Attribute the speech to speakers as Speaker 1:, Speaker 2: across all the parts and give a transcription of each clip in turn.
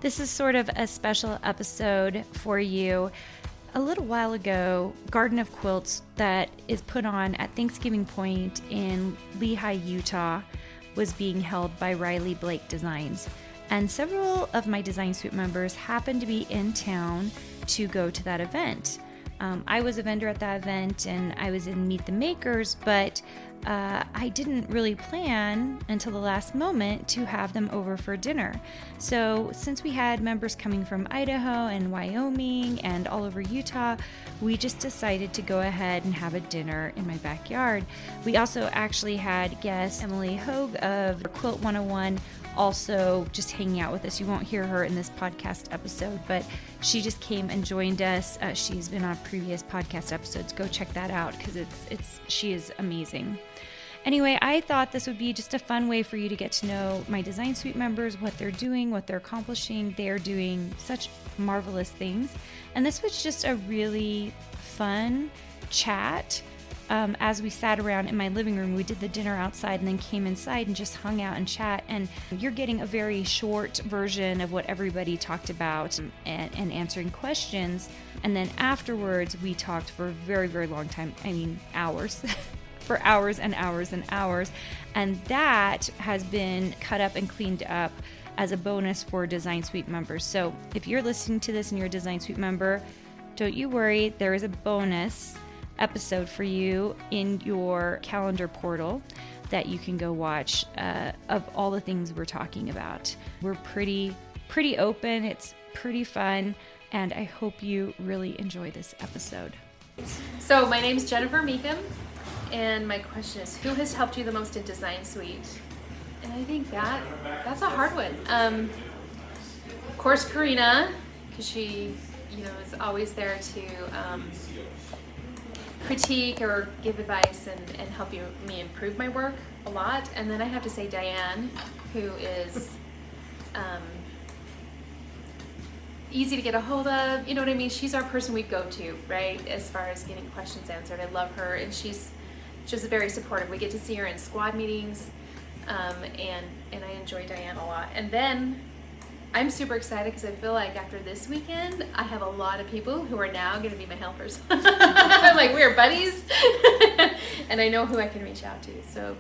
Speaker 1: This is sort of a special episode for you. A little while ago, Garden of Quilts that is put on at Thanksgiving Point in Lehi, Utah, was being held by Riley Blake Designs. And several of my Design Suite members happened to be in town to go to that event. I was a vendor at that event and I was in Meet the Makers, but I didn't really plan until the last moment to have them over for dinner. So since we had members coming from Idaho and Wyoming and all over Utah, we just decided to go ahead and have a dinner in my backyard. We also actually had guest Emily Hogue of Quilt 101 also just hanging out with us. You won't hear her in this podcast episode, but she just came and joined us. She's been on previous podcast episodes. Go check that out because she is amazing. Anyway, I thought this would be just a fun way for you to get to know my Design Suite members, what they're doing, what they're accomplishing. They're doing such marvelous things. And this was just a really fun chat. As we sat around in my living room, we did the dinner outside and then came inside and just hung out and chat. And you're getting a very short version of what everybody talked about and answering questions. And then afterwards, we talked for a very, very long time. I mean, hours. For hours and hours and hours. And that has been cut up and cleaned up as a bonus for Design Suite members. So if you're listening to this and you're a Design Suite member, don't you worry, there is a bonus episode for you in your calendar portal that you can go watch of all the things we're talking about. We're pretty open, it's pretty fun, and I hope you really enjoy this episode.
Speaker 2: So my name's Jennifer Meekham, and my question is, who has helped you the most in Design Suite? And I think that's a hard one. Of course, Carina, because she, is always there to critique or give advice and help me improve my work a lot. And then I have to say Diane, who is easy to get a hold of. You know what I mean? She's our person we go to, right? As far as getting questions answered. I love her, and she's just very supportive. We get to see her in squad meetings, and I enjoy Diane a lot. And then I'm super excited because I feel like after this weekend, I have a lot of people who are now going to be my helpers. I'm like, we're buddies, and I know who I can reach out to. So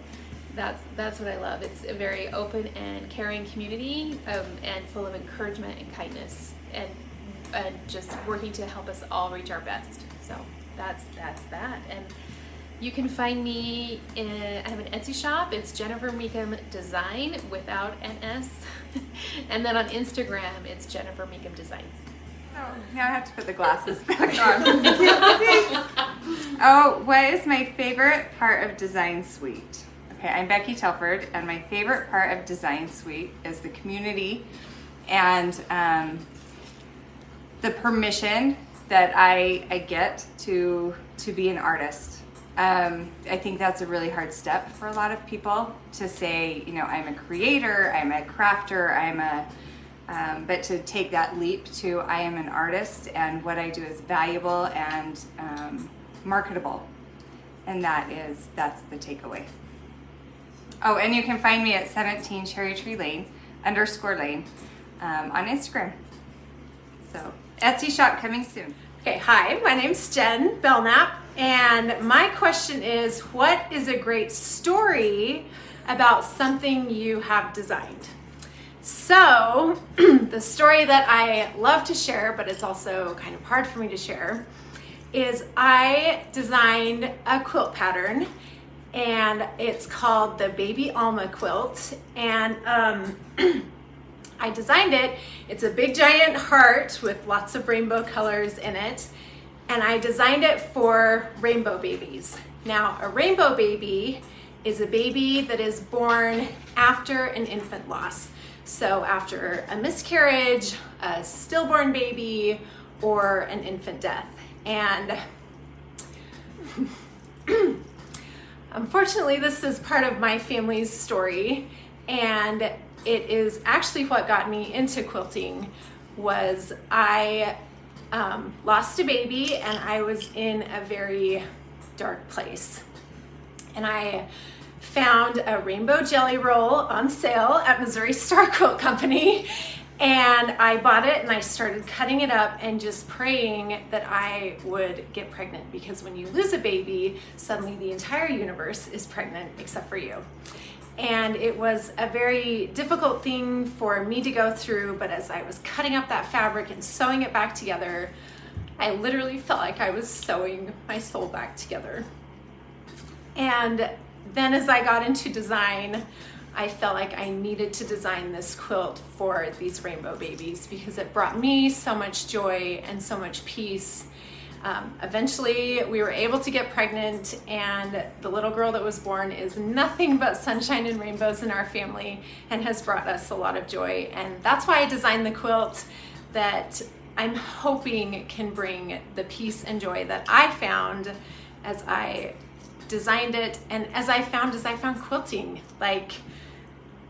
Speaker 2: that's what I love. It's a very open and caring community, and full of encouragement and kindness, and just working to help us all reach our best. So that's that. And you can find me I have an Etsy shop. It's Jennifer Meekham Design without an S. And then on Instagram, it's Jennifer Meekham Designs.
Speaker 3: Oh, now I have to put the glasses back on. Oh, what is my favorite part of Design Suite? Okay, I'm Becky Telford, and my favorite part of Design Suite is the community and the permission that I get to be an artist. I think that's a really hard step for a lot of people to say, I'm a creator, I'm a crafter, but to take that leap to I am an artist and what I do is valuable and marketable. And that's the takeaway. Oh, and you can find me at 17 Cherry Tree Lane _Lane on Instagram. So Etsy shop coming soon.
Speaker 4: Okay, hi, my name's Jen Belknap, and my question is, what is a great story about something you have designed? So, the story that I love to share, but it's also kind of hard for me to share, is I designed a quilt pattern, and it's called the Baby Alma quilt, and I designed it. It's a big giant heart with lots of rainbow colors in it, and I designed it for rainbow babies. Now, a rainbow baby is a baby that is born after an infant loss. So after a miscarriage, a stillborn baby, or an infant death. And unfortunately, this is part of my family's story, and it is actually what got me into quilting. Was I lost a baby, and I was in a very dark place, and I found a rainbow jelly roll on sale at Missouri Star Quilt Company, And I bought it and I started cutting it up and just praying that I would get pregnant, because when you lose a baby, suddenly the entire universe is pregnant except for you. And it was a very difficult thing for me to go through, but as I was cutting up that fabric and sewing it back together, I literally felt like I was sewing my soul back together. And then as I got into design, I felt like I needed to design this quilt for these rainbow babies because it brought me so much joy and so much peace. Eventually we were able to get pregnant, and the little girl that was born is nothing but sunshine and rainbows in our family and has brought us a lot of joy. And that's why I designed the quilt that I'm hoping can bring the peace and joy that I found as I designed it, and as I found quilting. Like,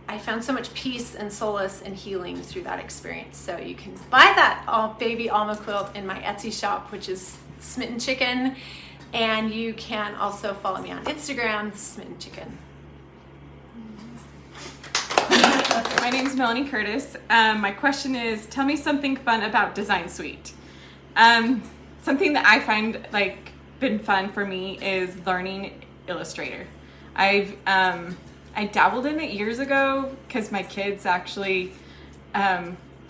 Speaker 4: I found so much peace and solace and healing through that experience. So you can buy that baby Alma quilt in my Etsy shop, which is Smitten Chicken, and you can also follow me on Instagram, Smitten Chicken.
Speaker 5: My name is Melanie Curtis. My question is, tell me something fun about Design Suite. Something that I find like been fun for me is learning Illustrator. I dabbled in it years ago because my kids actually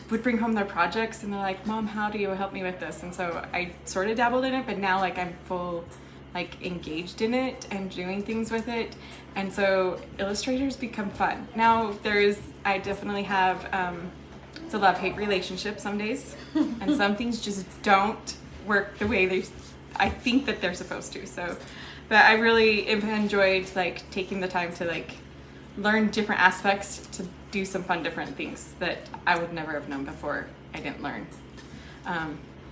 Speaker 5: would bring home their projects and they're like, Mom, how do you help me with this? And so I sort of dabbled in it, but now like I'm full like engaged in it and doing things with it. And so Illustrator's become fun. Now I definitely have, it's a love-hate relationship some days, and some things just don't work the way I think that they're supposed to. So, but I really have enjoyed like taking the time to like learn different aspects to do some fun different things that I would never have known before I didn't learn.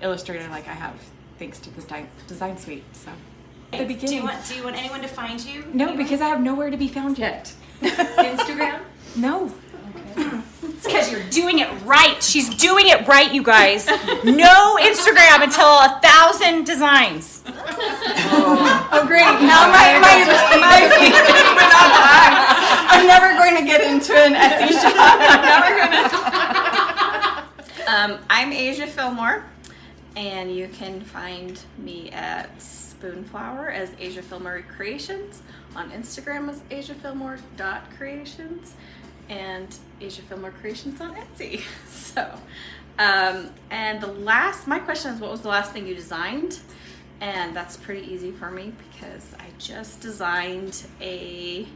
Speaker 5: Illustrator, like I have thanks to the Design Suite. So at the beginning.
Speaker 6: Do you want anyone to find you?
Speaker 5: No, because I have nowhere to be found yet.
Speaker 6: Instagram?
Speaker 5: No.
Speaker 6: Okay. It's because you're doing it right. She's doing it right, you guys. No Instagram until 1,000 designs.
Speaker 5: Oh, great. Now my I'm never going to get into an Etsy shop. I'm never going to.
Speaker 7: I'm Asia Fillmore, and you can find me at Spoonflower as Asia Fillmore Creations, on Instagram as asiafillmore.creations, and Asia Fillmore Creations on Etsy. So, and my question is, what was the last thing you designed? And that's pretty easy for me because I just designed I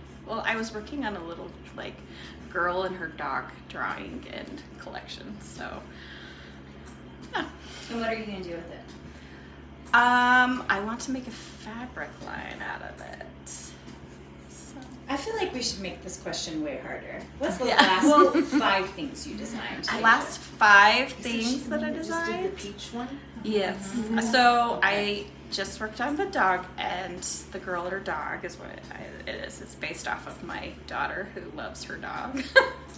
Speaker 7: was working on a little like girl and her dog drawing and collection. So, yeah.
Speaker 6: And what are you going to do with it?
Speaker 7: I want to make a fabric line out of it. So.
Speaker 6: I feel like we should make this question way harder. What's the last 5 things you designed?
Speaker 7: Last 5 things that I designed?
Speaker 6: Just did the peach one?
Speaker 7: Yes. Mm-hmm. So I just worked on the dog, and the girl and her dog is what it is. It's based off of my daughter who loves her dog.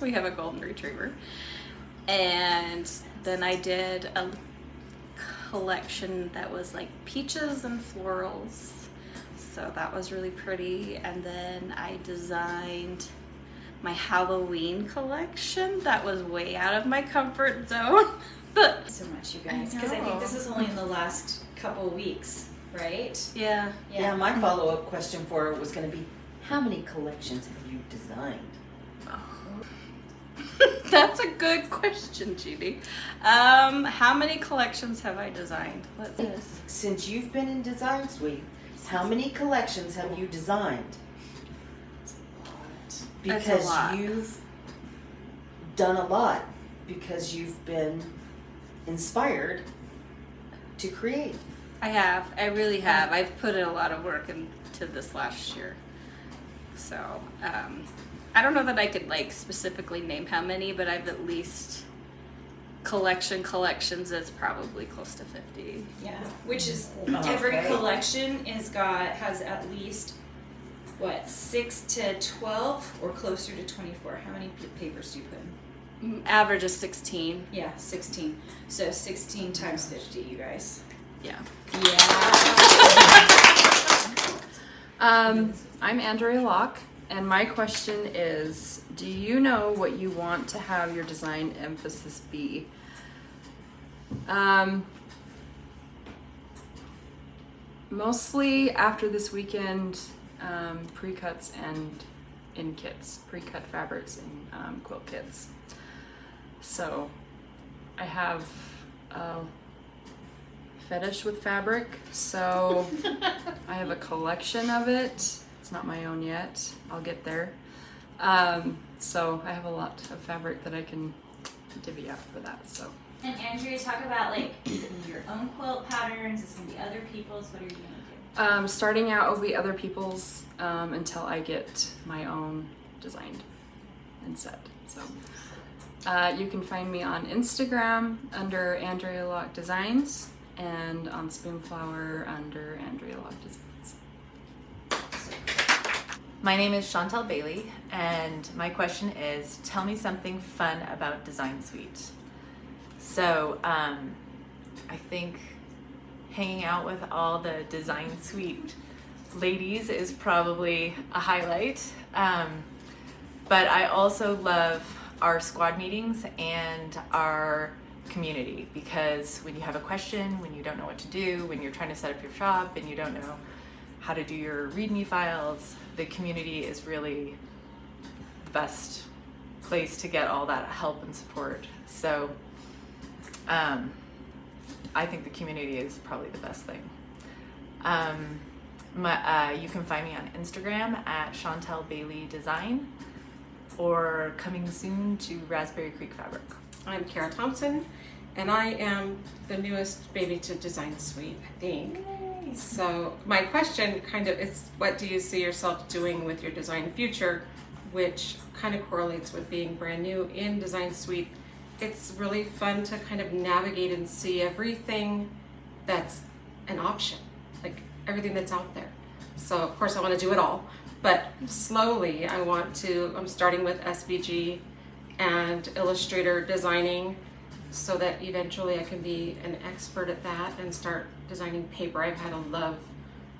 Speaker 7: We have a golden retriever. And then I did a collection that was like peaches and florals. So that was really pretty. And then I designed my Halloween collection that was way out of my comfort zone. But
Speaker 6: so much, you guys, because I think this is only in the last couple of weeks, right?
Speaker 7: Yeah.
Speaker 8: Yeah, my follow-up question for her was going to be, how many collections have you designed?
Speaker 7: That's a good question, Judy. How many collections have I designed? What's this?
Speaker 8: Since you've been in Design Suite, how many collections have you designed?
Speaker 7: That's
Speaker 8: Because
Speaker 7: a lot.
Speaker 8: you've done a lot. Because you've been inspired to create.
Speaker 7: I really have. I've put in a lot of work into this last year. So, I don't know that I could like specifically name how many, but I've at least collections, it's probably close to 50.
Speaker 6: Yeah, which is every collection has at least 6 to 12 or closer to 24. How many papers do you put in?
Speaker 7: Average is 16.
Speaker 6: Yeah, 16. So 16 times 50, you guys.
Speaker 7: Yeah.
Speaker 9: I'm Andrea Locke, And my question is, do you know what you want to have your design emphasis be? Mostly after this weekend, pre-cuts and in kits, pre-cut fabrics in quilt kits. So I have a fetish with fabric, so I have a collection of it. It's not my own yet. I'll get there. So I have a lot of fabric that I can divvy up for that. So.
Speaker 6: And Andrea, talk about like, is it your own quilt patterns? Is it gonna be other people's? What are you gonna do?
Speaker 9: Starting out will be other people's until I get my own designed and set. So you can find me on Instagram under Andrea Locke Designs and on Spoonflower under Andrea Locke Designs.
Speaker 10: My name is Chantel Bailey, and my question is, tell me something fun about Design Suite. So I think hanging out with all the Design Suite ladies is probably a highlight. But I also love our squad meetings and our community, because when you have a question, when you don't know what to do, when you're trying to set up your shop and you don't know how to do your README files, the community is really the best place to get all that help and support. So I think the community is probably the best thing. You can find me on Instagram at Chantel Bailey Design, or coming soon to Raspberry Creek Fabric.
Speaker 11: I'm Kara Thompson, and I am the newest baby to Design Suite, I think. Yay. So my question kind of is, what do you see yourself doing with your design future, which kind of correlates with being brand new in Design Suite. It's really fun to kind of navigate and see everything that's an option, like everything that's out there. So of course I want to do it all, but slowly I'm starting with SVG and Illustrator designing, so that eventually I can be an expert at that and start designing paper. I've had a love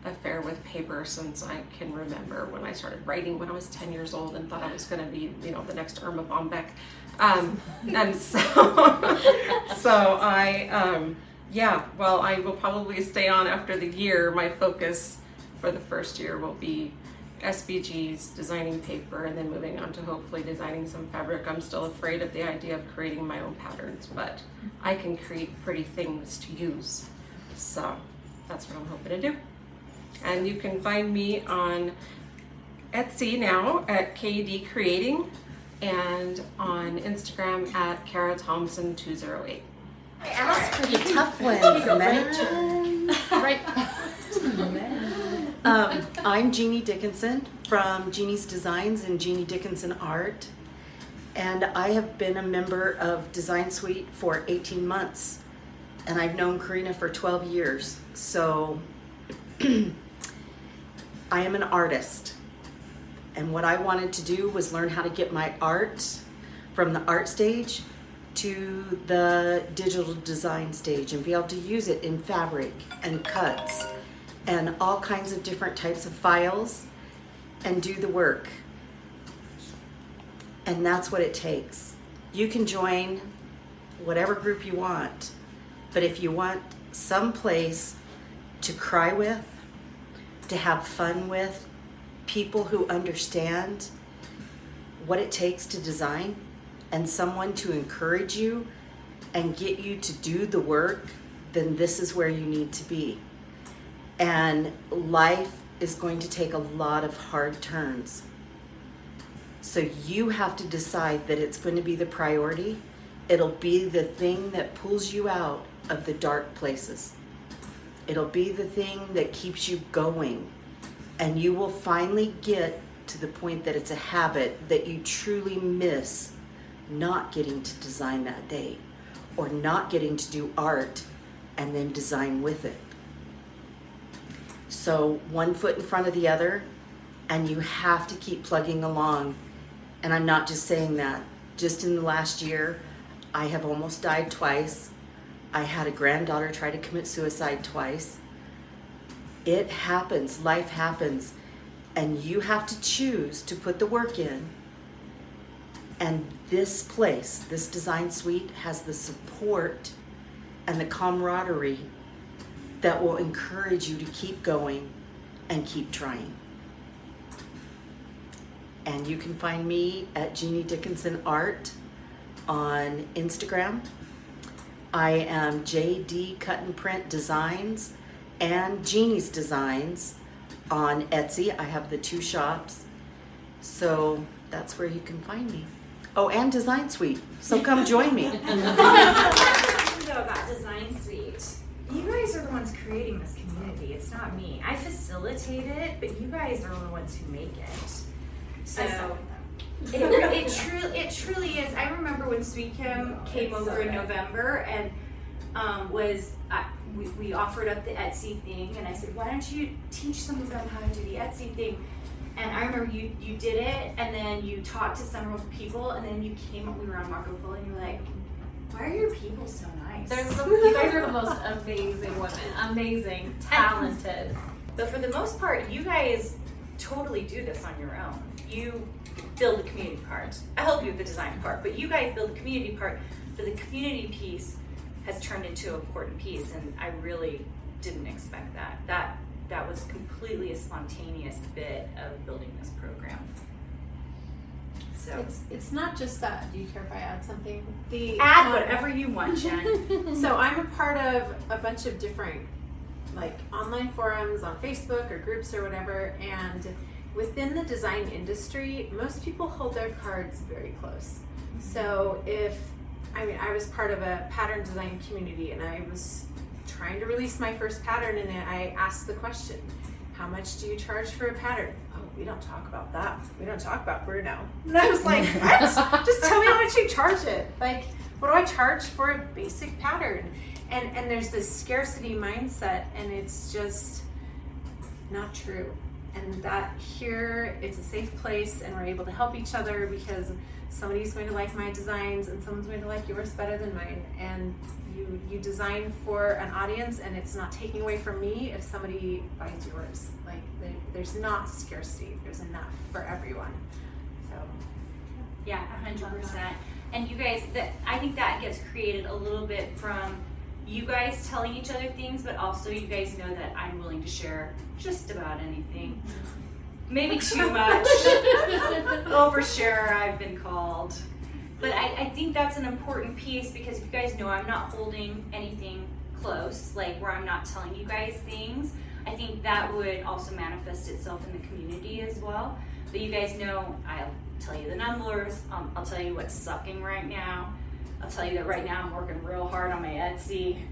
Speaker 11: affair with paper since I can remember, when I started writing when I was 10 years old and thought I was going to be, the next Irma Bombeck. And so I will probably stay on after the year. My focus for the first year will be SVGs, designing paper, and then moving on to hopefully designing some fabric. I'm still afraid of the idea of creating my own patterns, but I can create pretty things to use. So that's what I'm hoping to do. And you can find me on Etsy now at KD Creating, and on Instagram at Kara Thompson 208.
Speaker 12: I asked for the tough ones, man.
Speaker 2: Right.
Speaker 12: I'm Jeannie Dickinson from Jeannie's Designs and Jeannie Dickinson Art, and I have been a member of Design Suite for 18 months, and I've known Carina for 12 years. So I am an artist, and what I wanted to do was learn how to get my art from the art stage to the digital design stage and be able to use it in fabric and cuts and all kinds of different types of files and do the work. And that's what it takes. You can join whatever group you want, but if you want some place to cry with, to have fun with, people who understand what it takes to design, and someone to encourage you and get you to do the work, then this is where you need to be. And life is going to take a lot of hard turns. So you have to decide that it's going to be the priority. It'll be the thing that pulls you out of the dark places. It'll be the thing that keeps you going. And you will finally get to the point that it's a habit that you truly miss not getting to design that day, or not getting to do art and then design with it. So one foot in front of the other, and you have to keep plugging along. And I'm not just saying that. Just in the last year, I have almost died twice. I had a granddaughter try to commit suicide twice. It happens, life happens. And you have to choose to put the work in. And this place, this design suite, has the support and the camaraderie that will encourage you to keep going and keep trying. And you can find me at Jeannie Dickinson Art on Instagram. I am JD Cut and Print Designs and Jeannie's Designs on Etsy. I have the 2 shops. So that's where you can find me. Oh, and Design Suite. So come join me.
Speaker 13: About Design Suite. You guys are the ones creating this community. It's not me. I facilitate it, but you guys are the ones who make it. So it truly is. I remember when Sweet Kim came over in November and we offered up the Etsy thing, and I said, why don't you teach some of them how to do the Etsy thing? And I remember you did it, and then you talked to several people, and then you came up, we were on Marco Polo, and you were like, why are your people so nice?
Speaker 2: You guys are the most amazing women. Amazing, talented.
Speaker 13: But for the most part, you guys totally do this on your own. You build the community part. I help you with the design part, but you guys build the community part. But the community piece has turned into an important piece, and I really didn't expect that. That was completely a spontaneous bit of building this program. So
Speaker 4: it's not just that. Do you care if I add something?
Speaker 13: Add whatever you want, Jen.
Speaker 4: So I'm a part of a bunch of different like online forums on Facebook or groups or whatever, and within the design industry, most people hold their cards very close. So I was part of a pattern design community, and I was trying to release my first pattern, and I asked the question, how much do you charge for a pattern? Oh, we don't talk about that. We don't talk about Bruno. And I was like, what? Just tell me how much you charge it. Like, what do I charge for a basic pattern? And there's this scarcity mindset, and it's just not true. And that here, it's a safe place, and we're able to help each other because somebody's going to like my designs and someone's going to like yours better than mine. And you design for an audience, and it's not taking away from me if somebody buys yours. Like there's not scarcity. There's enough for everyone. So
Speaker 13: yeah, 100%. And you guys, I think that gets created a little bit from you guys telling each other things, but also you guys know that I'm willing to share just about anything. Maybe too much. Overshare, I've been called. But I think that's an important piece, because if you guys know I'm not holding anything close, like where I'm not telling you guys things, I think that would also manifest itself in the community as well. But you guys know I'll tell you the numbers, I'll tell you what's sucking right now. I'll tell you that right now I'm working real hard on my Etsy.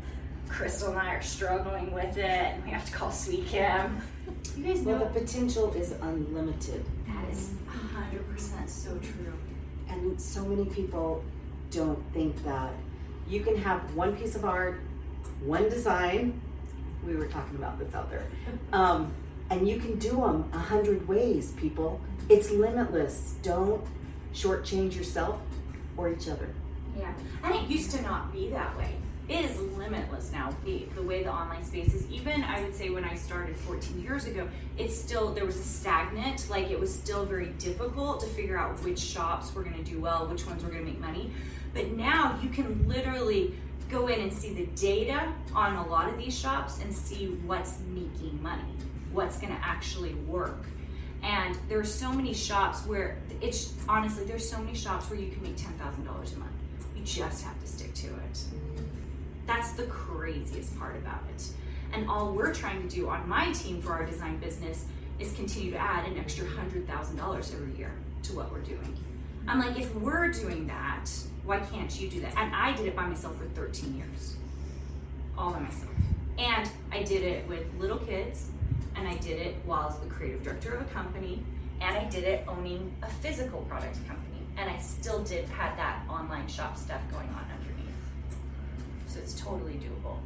Speaker 13: Crystal and I are struggling with it, and we have to call Sweet Kim. You guys know
Speaker 8: the potential is unlimited.
Speaker 13: That is 100% so true.
Speaker 8: And so many people don't think that you can have one piece of art, one design. We were talking about this out there. And you can do them 100 ways, people. It's limitless. Don't shortchange yourself or each other.
Speaker 13: Yeah, and it used to not be that way. It is limitless now, the way the online space is. Even, I would say, when I started 14 years ago, there was a stagnant, like it was still very difficult to figure out which shops were gonna do well, which ones were gonna make money. But now you can literally go in and see the data on a lot of these shops and see what's making money, what's gonna actually work. And there are so many shops where, honestly, there's so many shops where you can make $10,000 a month. You just have to stick to it. That's the craziest part about it. And all we're trying to do on my team for our design business is continue to add an extra $100,000 every year to what we're doing. I'm like, if we're doing that, why can't you do that? And I did it by myself for 13 years, all by myself. And I did it with little kids, and I did it while I was the creative director of a company, and I did it owning a physical product company, and I still had that online shop stuff going on underneath. So it's totally doable.